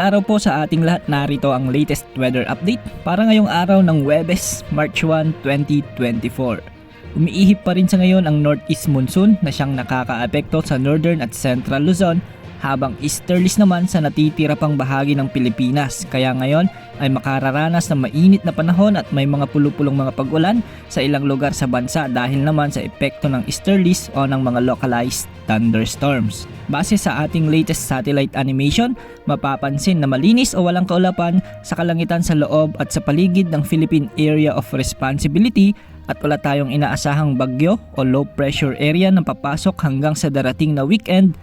araw po sa ating lahat. Narito ang latest weather update para ngayong araw ng Huwebes, March 1, 2024. Umiihip pa rin sa ngayon ang northeast monsoon na siyang nakakaapekto sa northern at central Luzon, habang easterlies naman sa natitira pang bahagi ng Pilipinas. Kaya ngayon ay makararanas ng mainit na panahon at may mga pulupulong mga pag-ulan sa ilang lugar sa bansa dahil naman sa epekto ng easterlies o ng mga localized thunderstorms. Base sa ating latest satellite animation, mapapansin na malinis o walang kaulapan sa kalangitan sa loob at sa paligid ng Philippine Area of Responsibility at wala tayong inaasahang bagyo o low pressure area na papasok hanggang sa darating na weekend,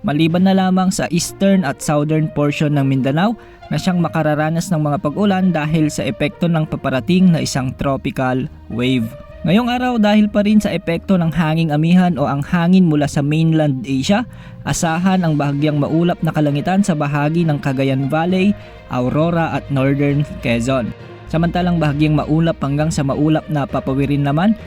maliban na lamang sa eastern at southern portion ng Mindanao na siyang makararanas ng mga pag-ulan dahil sa epekto ng paparating na isang tropical wave. Ngayong araw, dahil pa rin sa epekto ng hanging amihan o ang hangin mula sa mainland Asia, asahan ang bahagyang maulap na kalangitan sa bahagi ng Cagayan Valley, Aurora at Northern Quezon. Samantalang bahagyang maulap hanggang sa maulap na papawirin naman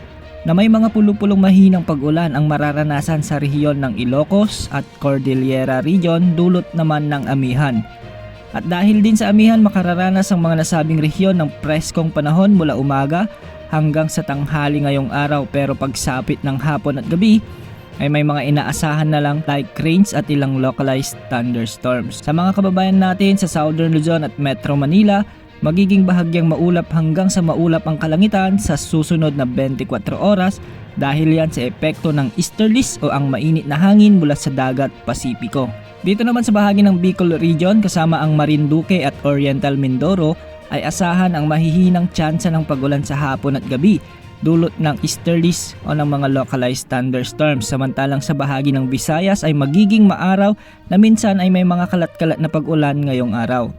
na may mga pulupulong mahinang pag-ulan ang mararanasan sa rehiyon ng Ilocos at Cordillera Region dulot naman ng amihan. At dahil din sa amihan, makararanas ang mga nasabing rehiyon ng preskong panahon mula umaga hanggang sa tanghali ngayong araw, pero pagsapit ng hapon at gabi ay may mga inaasahan na lang like rains at ilang localized thunderstorms. Sa mga kababayan natin sa Southern Luzon at Metro Manila, magiging bahagyang maulap hanggang sa maulap ang kalangitan sa susunod na 24 oras dahil yan sa epekto ng easterlies o ang mainit na hangin mula sa dagat Pasipiko. Dito naman sa bahagi ng Bicol Region kasama ang Marinduque at Oriental Mindoro ay asahan ang mahihinang tsansa ng pag-ulan sa hapon at gabi dulot ng easterlies o ng mga localized thunderstorms. Samantalang sa bahagi ng Visayas ay magiging maaraw na minsan ay may mga kalat-kalat na pag-ulan ngayong araw.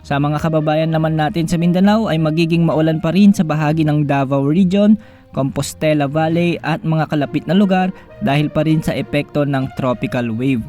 Sa mga kababayan naman natin sa Mindanao ay magiging maulan pa rin sa bahagi ng Davao Region, Compostela Valley at mga kalapit na lugar dahil pa rin sa epekto ng tropical wave.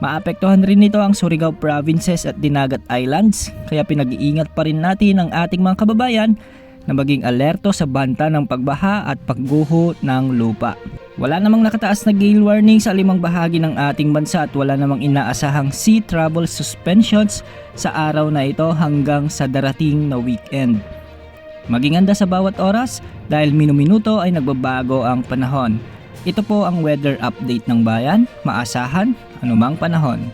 Maapektuhan rin nito ang Surigao Provinces at Dinagat Islands, kaya pinag-iingat pa rin natin ang ating mga kababayan na maging alerto sa banta ng pagbaha at pagguho ng lupa. Wala namang nakataas na gale warning sa 5 bahagi ng ating bansa at wala namang inaasahang sea travel suspensions sa araw na ito hanggang sa darating na weekend. Maging handa sa bawat oras dahil minuminuto ay nagbabago ang panahon. Ito po ang weather update ng bayan, maasahan anumang panahon.